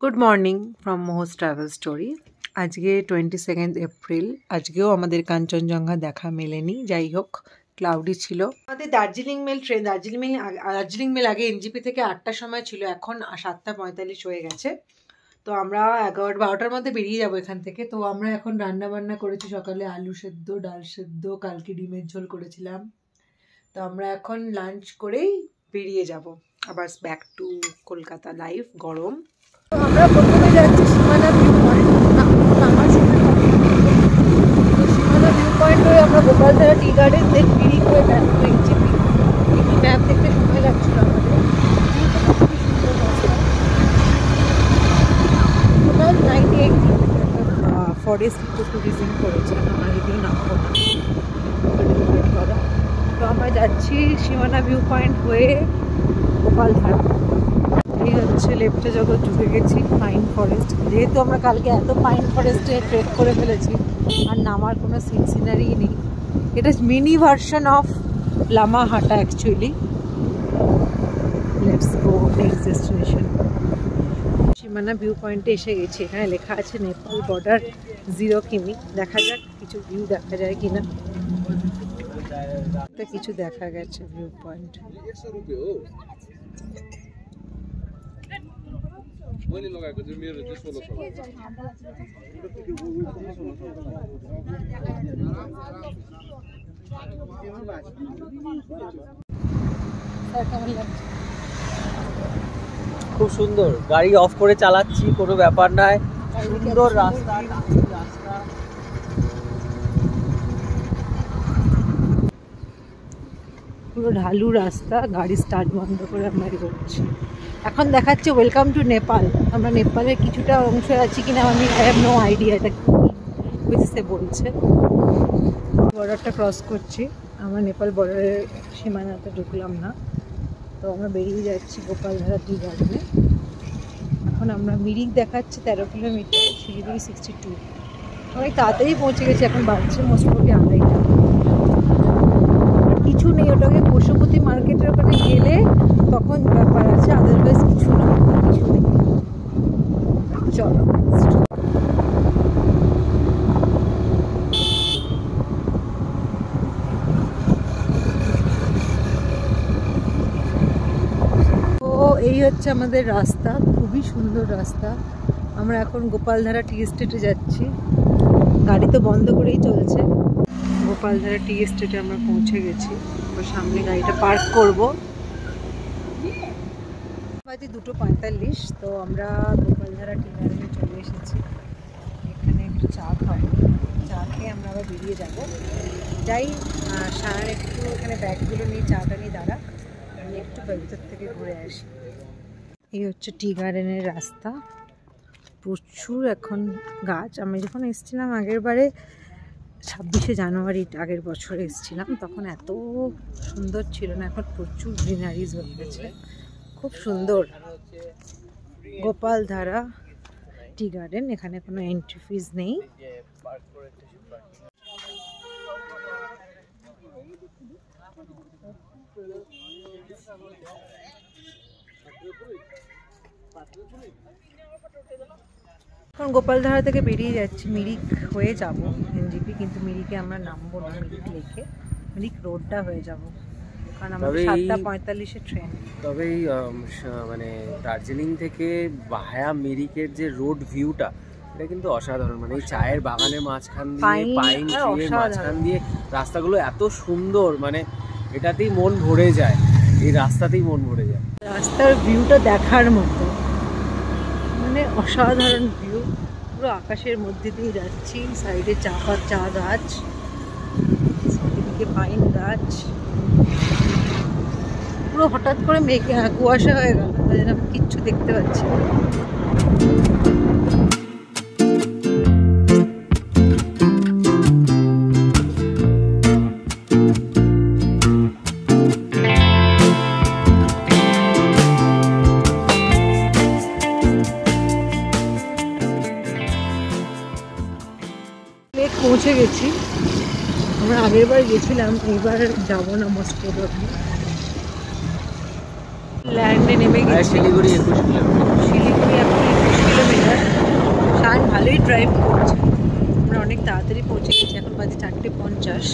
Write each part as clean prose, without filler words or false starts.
Good morning from Moho's travel story. আজকে 22 April. আজকেও আমাদের কাঞ্চনজঙ্ঘা দেখা মেলেনি, যাই হোক ক্লাউডি ছিল। আমাদের Darjeeling mail train, Darjeeling mail আগে এনজিপি থেকে 8টার সময় ছিল, এখন 7:45 হয়ে গেছে। তো আমরা 11-12টার মধ্যে বেরিয়ে যাবো এখান থেকে। তো আমরা এখন রান্না বান্না করেছি, সকালে আলু সেদ্ধ, ডাল সেদ্ধ, কালকে ডিমের ঝোল করেছিলাম। তো আমরা এখন লাঞ্চ করেই বেরিয়ে যাব আবার ব্যাক টু কলকাতা লাইফ। গরম। আমরা প্রথমে যাচ্ছি সীমানা ভিউ পয়েন্ট। সীমানা ভিউ পয়েন্ট হয়ে আমরা গোপালধারা টি গার্ডেন দেন মিরিক হয়ে ব্যাক টু এনজিপি। ম্যাপ দেখতে সময় লাগছিল আমাদের। টোটাল 98 ফরেস্ট ইকো ট্যুরিজম করেছে, আমরা এদিকে নামবো না। তো আমরা যাচ্ছি সীমানা ভিউ পয়েন্ট হয়ে গোপালধারা। এই হচ্ছে লেফটে জগৎ ঢুকে গেছি পাইন ফরেস্ট। যেহেতু আমরা কালকে এত পাইন ফরেস্টে ট্রেক করে ফেলেছি আর নামার কোনো সিনারি নেই। এটা mini version of Lamahatta actually. Let's go next destination. সীমানা ভিউ পয়েন্টে এসে গেছি। এখানে লেখা আছে নেপাল বর্ডার 0 কিমি। দেখা যাক কিছু ভিউ দেখা যায় কিনা। কিছু দেখা গেছে ভিউ পয়েন্ট। मैले लगाएको चाहिँ मेरो चाहिँ 1600 খুব সুন্দর। গাড়ি অফ করে চালাচ্ছি, কোনো ব্যাপার নাই। সুন্দর রাস্তা, রাস্তা পুরো ঢালু রাস্তা। গাড়ি স্টার্ট বন্ধ করে আমরা এগোচ্ছি। এখন দেখাচ্ছে ওয়েলকাম টু নেপাল। আমরা নেপালের কিছুটা অংশ আছি কিনা আমি আই হ্যাভ নো আইডিয়া। এটা বুঝতে বলছে। বর্ডারটা ক্রস করছি। আমরা নেপাল বর্ডারের সীমানাতে ঢুকলাম না। তো আমরা বেরিয়ে যাচ্ছি গোপালধারা টি গার্ডেনে। এখন আমরা মিরিক দেখাচ্ছি 13 কিলোমিটার, শিলিগুড়ি 62। অনেক তাড়াতাড়ি পৌঁছে গেছি। এখন বাজছে মোস্ট প্রবলি 2:30। কিছু নেই, ওটাকে পশুপতি মার্কেটের ওখানে গেলে তখন ব্যাপার আছে, আদারওয়াইজ কিছু না, কিছু নেই। চলো। ও এই হচ্ছে আমাদের রাস্তা, খুবই সুন্দর রাস্তা। আমরা এখন গোপালধারা টি এস্টেটে যাচ্ছি। গাড়ি তো বন্ধ করেই চলছে। গোপালধারা টি এস্টেটে আমরা পৌঁছে গেছি। সামনে গাড়িটা পার্ক করব। বাজে 2:45। তো আমরা গোপালধারা টি গার্ডেনে চলে এসেছি। এখানে একটু চা খাবো। চা খেয়ে আমরা আবার বেরিয়ে যাবো। যাই সারার একটু এখানে ব্যাগগুলো নিয়ে চাটা নিয়ে দাঁড়া, আমি একটু ভিতর থেকে ঘুরে আসি। এই হচ্ছে টি গার্ডেনের রাস্তা। প্রচুর এখন গাছ। আমি যখন এসেছিলাম আগের বারে 26শে জানুয়ারি আগের বছর এসেছিলাম, তখন এত সুন্দর ছিল না। এখন প্রচুর গ্রিনারিজ হয়ে গেছে, খুব সুন্দর। Gopaldhara tea garden. এখানে কোনো এন্ট্রি ফিজ নেই। এখন গোপালধারা থেকে বেরিয়ে যাচ্ছি, মিরিক হয়ে যাব এনজিপি। কিন্তু মিরিকে আমরা নামবো না, মিরিক লেকে, মিরিক রোডটা হয়ে যাব, কারণ আমাদের 7:45-এ ট্রেন। তবে এই মানে দার্জিলিং থেকে ভায়া মিরিকের যে রোড ভিউটা, এটা কিন্তু অসাধারণ। মানে এই চায়ের বাগানের মাঝখান দিয়ে, পাইন ট্রির মাঝখান দিয়ে রাস্তাগুলো এত সুন্দর, মানে এটাতেই মন ভরে যায়, এই রাস্তাতেই মন ভরে যায়। রাস্তার ভিউটা দেখার মতো, মানে অসাধারণ ভিউ। পুরো আকাশের মধ্যে দিয়ে যাচ্ছি, সাইডে চা গাছ, এদিকে পাইন গাছ। পুরো হঠাৎ করে কুয়াশা হয়ে গেল, তাই জন্য আমি কিচ্ছু দেখতে পাচ্ছি না। পৌঁছে গেছি। আমরা আগের বার গেছিলাম, এইবার যাবো না মোস্ট প্রবাবলি। ল্যান্ডে নেমে গেছি। শিলিগুড়ি 21 কিলোমিটার। শিলিগুড়ি এখন শান ভালোই ড্রাইভ করছে। আমরা অনেক তাড়াতাড়ি পৌঁছে গেছি, এখন বাজে 4:50।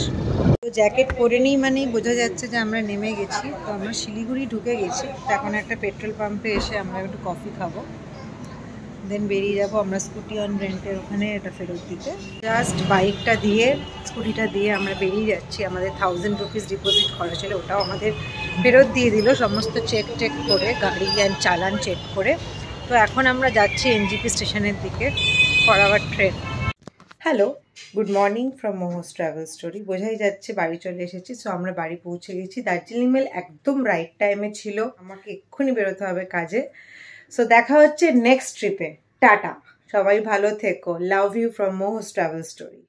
তো জ্যাকেট পরে নিই মানেই বোঝা যাচ্ছে যে আমরা নেমে গেছি। তো আমরা শিলিগুড়ি ঢুকে গেছি। তো এখন একটা পেট্রোল পাম্পে এসে আমরা একটু কফি খাবো, দেন বেরিয়ে যাবো আমরা স্কুটি অন রেন্টের ওখানে এটা ফেরত দিতে। জাস্ট বাইকটা দিয়ে স্কুটিটা দিয়ে আমরা বেরিয়ে যাচ্ছি। আমাদের 1000 রুপিস ডিপোজিট করা ছিল, ওটাও আমাদের ফেরত দিয়ে দিল সমস্ত চেক করে, গাড়ি অ্যান্ড চালান চেক করে। তো এখন আমরা যাচ্ছি এনজিপি স্টেশনের দিকে for our train. Hello, good morning from momos travel story. বোঝাই যাচ্ছে বাড়ি চলে এসেছি। সো আমরা বাড়ি পৌঁছে গেছি। দার্জিলিং মেল একদম রাইট টাইমে ছিল, আমাকে এক্ষুনি বেরোতে হবে কাজে। সো দেখা হচ্ছে নেক্সট ট্রিপে। টাটা, সবাই ভালো থেকো। Love you from momos travel story.